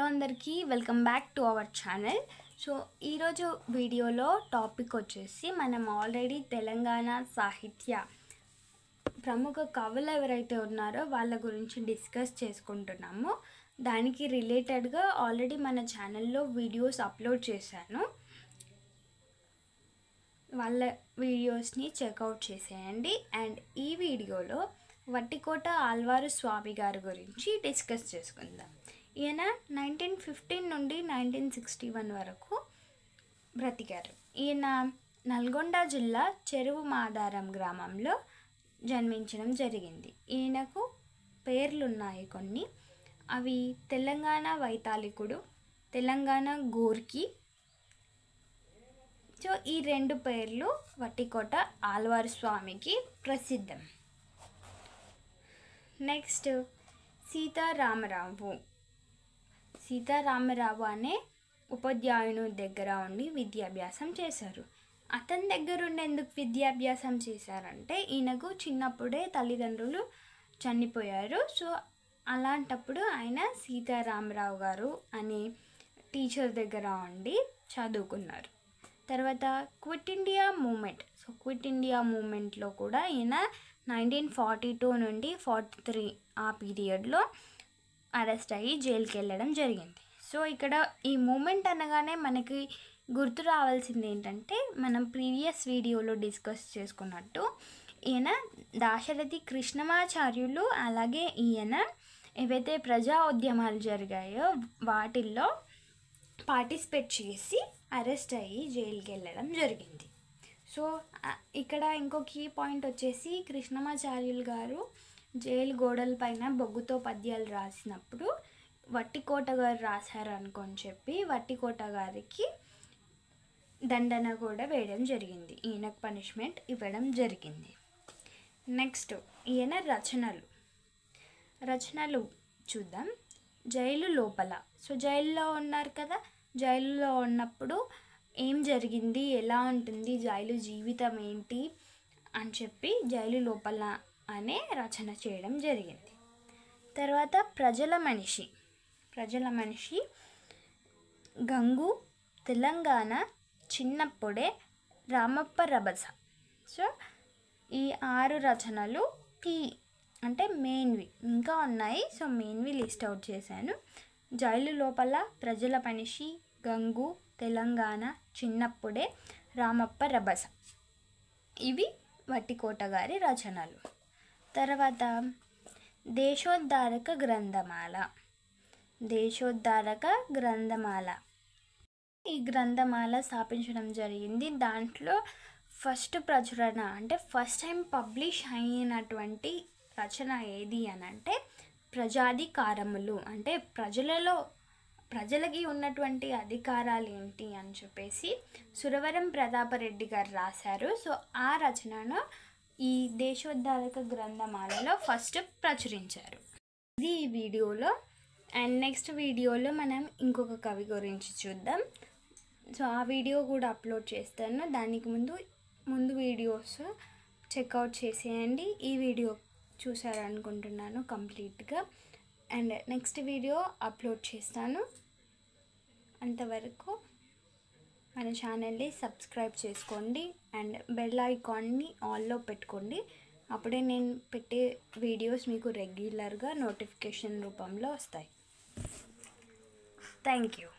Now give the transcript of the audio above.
అందరికీ welcome back to our channel. So ఈరోజు వీడియోలో టాపిక్ వచ్చేసి మనం ఆల్రెడీ తెలంగాణ సాహిత్య ప్రముఖ కవులు ఎవరైతే ఉన్నారో వాళ్ళ గురించి డిస్కస్ చేసుకుంటున్నాము. దానికి రిలేటెడ్గా ఆల్రెడీ మన ఛానల్లో వీడియోస్ అప్లోడ్ చేశాను. వాళ్ళ వీడియోస్ని చెక్అవుట్ చేసేయండి. అండ్ ఈ వీడియోలో వట్టికోట ఆళ్వారు స్వామి గారి గురించి డిస్కస్ చేసుకుందాం. ఈయన 1915 నుండి 1961 వరకు బ్రతికారు. ఈయన నల్గొండ జిల్లా చెరువు మాదారం గ్రామంలో జన్మించడం జరిగింది. ఈయనకు పేర్లున్నాయి కొన్ని. అవి తెలంగాణ వైతాళికుడు, తెలంగాణ గోర్కి. సో ఈ రెండు పేర్లు వట్టికోట ఆళ్వారు స్వామికి ప్రసిద్ధం. నెక్స్ట్ సీతారామరావు అనే ఉపాధ్యాయుని దగ్గర ఉండి విద్యాభ్యాసం చేశారు. అతని దగ్గర ఉండి ఎందుకు విద్యాభ్యాసం చేశారంటే ఈయనకు చిన్నప్పుడే తల్లిదండ్రులు చనిపోయారు. సో అలాంటప్పుడు ఆయన సీతారామరావు గారు అనే టీచర్ దగ్గర ఉండి చదువుకున్నారు. తర్వాత క్విట్ ఇండియా మూమెంట్లో కూడా ఈయన 1942 నుండి 43 ఆ పీరియడ్లో అరెస్ట్ అయ్యి జైలుకి వెళ్ళడం జరిగింది. సో ఇక్కడ ఈ మూమెంట్ అనగానే మనకి గుర్తు రావాల్సింది ఏంటంటే మనం ప్రీవియస్ వీడియోలో డిస్కస్ చేసుకున్నట్టు ఈయన దాశరథి కృష్ణమాచార్యులు అలాగే ఈయన ఏవైతే ప్రజా ఉద్యమాలు జరిగాయో వాటిల్లో పార్టిసిపేట్ చేసి అరెస్ట్ అయ్యి జైలుకి వెళ్ళడం జరిగింది. సో ఇక్కడ ఇంకో కీ పాయింట్ వచ్చేసి కృష్ణమాచార్యులు గారు జైలు గోడల పైన బొగ్గుతో పద్యాలు రాసినప్పుడు వట్టికోట గారు రాశారు అనుకొని చెప్పి వట్టికోట గారికి దండన కూడా వేయడం జరిగింది. ఈయనకు పనిష్మెంట్ ఇవ్వడం జరిగింది. నెక్స్ట్ ఈయన రచనలు చూద్దాం. జైలు లోపల. సో జైల్లో ఉన్నారు కదా, జైలులో ఉన్నప్పుడు ఏం జరిగింది, ఎలా ఉంటుంది జైలు జీవితం ఏంటి అని చెప్పి జైలు లోపల అనే రచన చేయడం జరిగింది. తర్వాత ప్రజల మనిషి గంగు, తెలంగాణ, చిన్నప్పుడే, రామప్ప రభస. సో ఈ 6 రచనలు అంటే మెయిన్వి. ఇంకా ఉన్నాయి, సో మెయిన్వి లిస్ట్ అవుట్ చేశాను. జైలు లోపల, ప్రజల మనిషి, గంగు, తెలంగాణ, చిన్నప్పుడే, రామప్ప రభస. ఇవి వట్టికోట గారి రచనలు. తర్వాత దేశోద్ధారక గ్రంథమాల ఈ గ్రంథమాల స్థాపించడం జరిగింది. దాంట్లో ఫస్ట్ ప్రచురణ అంటే ఫస్ట్ టైం పబ్లిష్ అయినటువంటి రచన ఏది అని అంటే ప్రజాధికారములు. అంటే ప్రజలకి ఉన్నటువంటి అధికారాలు ఏంటి అని చెప్పేసి సురవరం ప్రతాపరెడ్డి గారు రాశారు. సో ఆ రచనను ఈ దేశోద్ధారక గ్రంథమాలలో ఫస్ట్ ప్రచురించారు. ఇది ఈ వీడియోలో. అండ్ నెక్స్ట్ వీడియోలో మనం ఇంకొక కవి గురించి చూద్దాం. సో ఆ వీడియో కూడా అప్లోడ్ చేస్తాను. దానికి ముందు వీడియోస్ చెక్అవుట్ చేసేయండి. ఈ వీడియో చూసారనుకుంటున్నాను కంప్లీట్గా. అండ్ నెక్స్ట్ వీడియో అప్లోడ్ చేస్తాను. అంతవరకు మన ఛానల్ని సబ్స్క్రైబ్ చేసుకోండి అండ్ బెల్ ఐకాన్ని ఆల్లో పెట్టుకోండి. అప్పుడే నేను పెట్టే వీడియోస్ మీకు రెగ్యులర్గా నోటిఫికేషన్ రూపంలో వస్తాయి. Thank you.